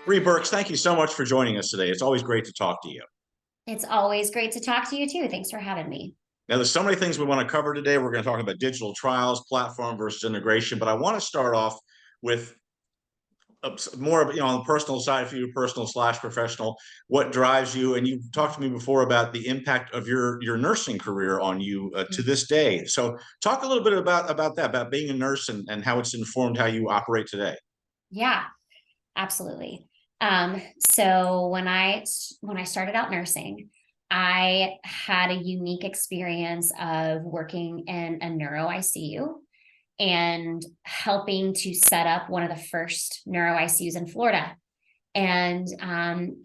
Bree Burks, thank you so much for joining us today. It's always great to talk to you. It's always great to talk to you too. Thanks for having me. Now, there's so many things we want to cover today. We're going to talk about digital trials, platform versus integration, but I want to start off with more of, on the personal side for you, personal slash professional, what drives you. And you've talked to me before about the impact of your nursing career on you to this day. So talk a little bit about that, about being a nurse and how it's informed how you operate today. Yeah, absolutely. So when I started out nursing, I had a unique experience of working in a neuro ICU and helping to set up one of the first neuro ICUs in Florida. And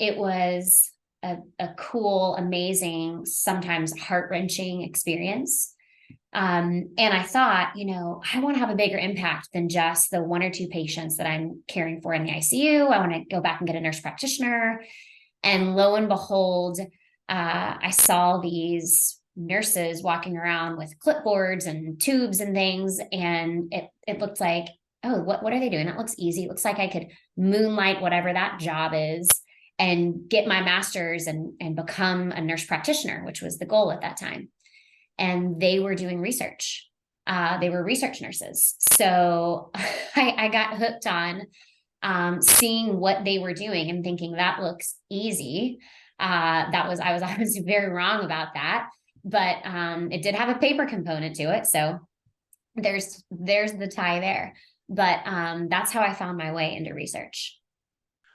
it was a cool, amazing, sometimes heart-wrenching experience. And I thought, I want to have a bigger impact than just the one or two patients that I'm caring for in the ICU. I want to go back and get a nurse practitioner. And lo and behold, I saw these nurses walking around with clipboards and tubes and things. And it looked like, oh, what are they doing? It looks easy. It looks like I could moonlight whatever that job is and get my master's and become a nurse practitioner, which was the goal at that time. And they were doing research. They were research nurses. So I got hooked on seeing what they were doing and thinking that looks easy. I was very wrong about that, but it did have a paper component to it. So there's the tie there. But that's how I found my way into research.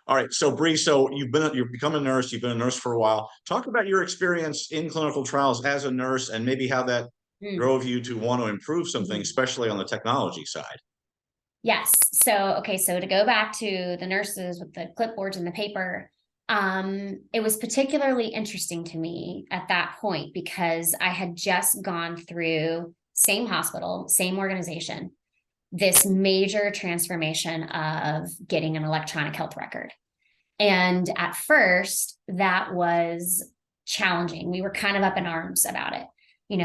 All right, so Bree, so you've become a nurse. You've been a nurse for a while. Talk about your experience in clinical trials as a nurse, and maybe how that Mm. drove you to want to improve something, especially on the technology side. Yes. So to go back to the nurses with the clipboards and the paper, it was particularly interesting to me at that point because I had just gone through same hospital, same organization, this major transformation of getting an electronic health record. And at first, that was challenging. We were kind of up in arms about it. We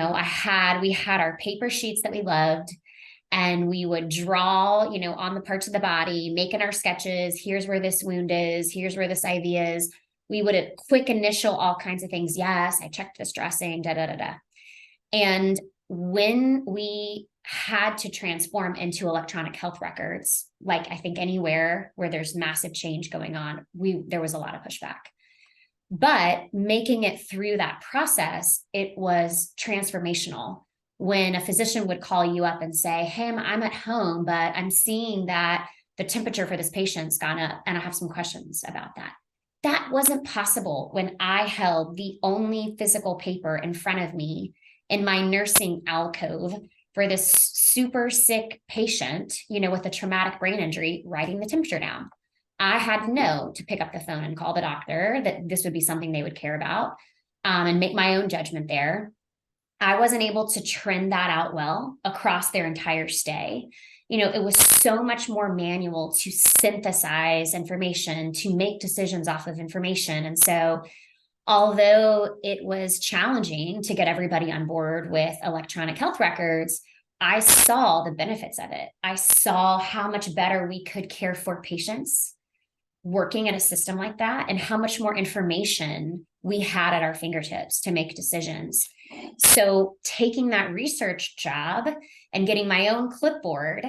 had our paper sheets that we loved, and we would draw, on the parts of the body, making our sketches. Here's where this wound is. Here's where this IV is. We would quick initial all kinds of things. Yes, I checked this dressing, da, da, da, da. And when we had to transform into electronic health records, like I think anywhere where there's massive change going on, there was a lot of pushback. But making it through that process, it was transformational. When a physician would call you up and say, hey, I'm at home, but I'm seeing that the temperature for this patient's gone up and I have some questions about that. That wasn't possible when I held the only physical paper in front of me in my nursing alcove for this super sick patient, with a traumatic brain injury, writing the temperature down. I had to know to pick up the phone and call the doctor that this would be something they would care about, and make my own judgment there. I wasn't able to trend that out well across their entire stay. It was so much more manual to synthesize information, to make decisions off of information. And so although it was challenging to get everybody on board with electronic health records, I saw the benefits of it. I saw how much better we could care for patients working in a system like that and how much more information we had at our fingertips to make decisions. So taking that research job and getting my own clipboard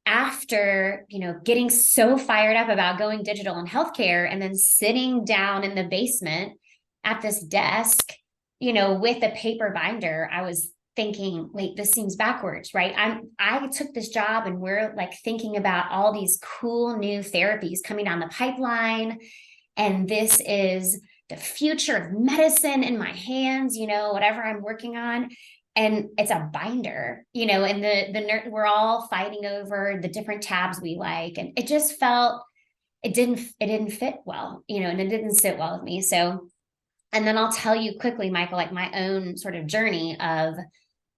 after, getting so fired up about going digital in healthcare and then sitting down in the basement at this desk, with a paper binder, I was thinking, wait, this seems backwards, right? I took this job and we're like thinking about all these cool new therapies coming down the pipeline. And this is the future of medicine in my hands, whatever I'm working on. And it's a binder, and we're all fighting over the different tabs we like. And it just felt, it didn't fit well, and it didn't sit well with me. So, and then I'll tell you quickly, Michael, like my own sort of journey of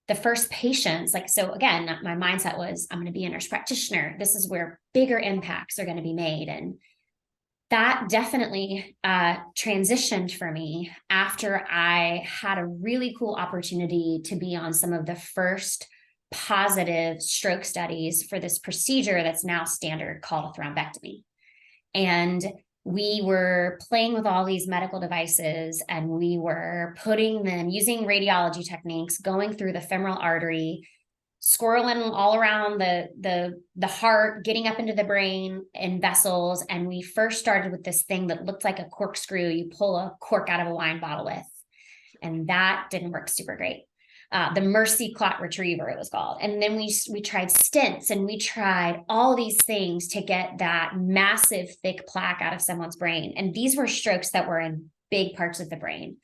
the first patients. Like, so again, my mindset was, I'm going to be a nurse practitioner. This is where bigger impacts are going to be made. And that definitely transitioned for me after I had a really cool opportunity to be on some of the first positive stroke studies for this procedure that's now standard called a thrombectomy. And we were playing with all these medical devices, and we were putting them using radiology techniques, going through the femoral artery, swirling all around the heart, getting up into the brain and vessels. And we first started with this thing that looked like a corkscrew you pull a cork out of a wine bottle with, and that didn't work super great. The Mercy clot retriever, it was called. And then we tried stents, and we tried all these things to get that massive thick plaque out of someone's brain. And these were strokes that were in big parts of the brain.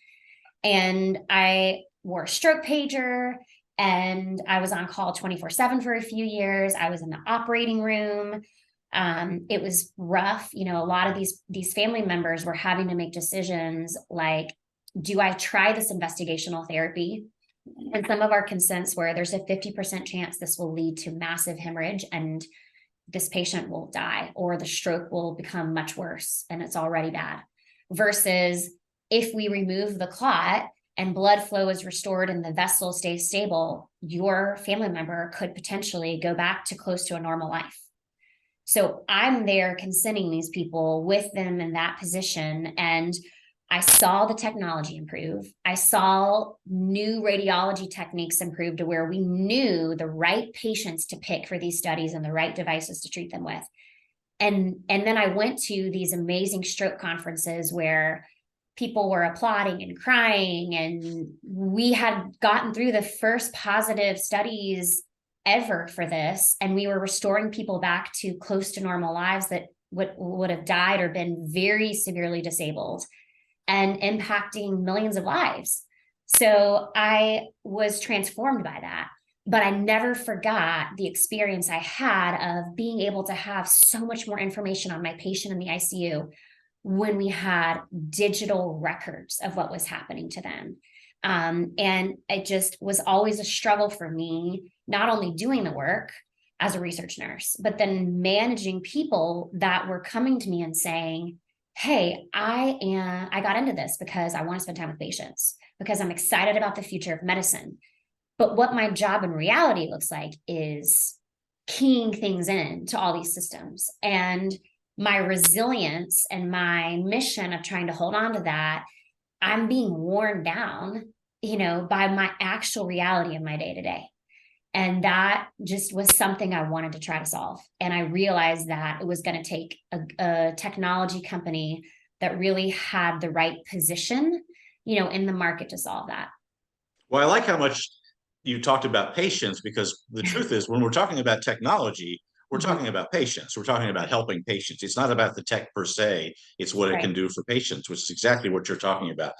And I wore a stroke pager, and I was on call 24/7 for a few years. I was in the operating room. It was rough. You know, a lot of these family members were having to make decisions like, do I try this investigational therapy? And some of our consents were, there's a 50% chance this will lead to massive hemorrhage and this patient will die, or the stroke will become much worse and it's already bad. Versus if we remove the clot and blood flow is restored and the vessel stays stable, your family member could potentially go back to close to a normal life. So I'm there consenting these people with them in that position. And I saw the technology improve. I saw new radiology techniques improve to where we knew the right patients to pick for these studies and the right devices to treat them with. And then I went to these amazing stroke conferences where people were applauding and crying, and we had gotten through the first positive studies ever for this, and we were restoring people back to close to normal lives that would have died or been very severely disabled, and impacting millions of lives. So I was transformed by that, but I never forgot the experience I had of being able to have so much more information on my patient in the ICU when we had digital records of what was happening to them. And it just was always a struggle for me, not only doing the work as a research nurse, but then managing people that were coming to me and saying, hey, I got into this because I want to spend time with patients, because I'm excited about the future of medicine. But what my job in reality looks like is keying things in to all these systems. And my resilience and my mission of trying to hold on to that, I'm being worn down, by my actual reality in my day to day. And that just was something I wanted to try to solve. And I realized that it was going to take a technology company that really had the right position, in the market to solve that. Well, I like how much you talked about patients, because the truth is, when we're talking about technology, we're talking about patients. We're talking about helping patients. It's not about the tech per se. It's what it can do for patients, which is exactly what you're talking about.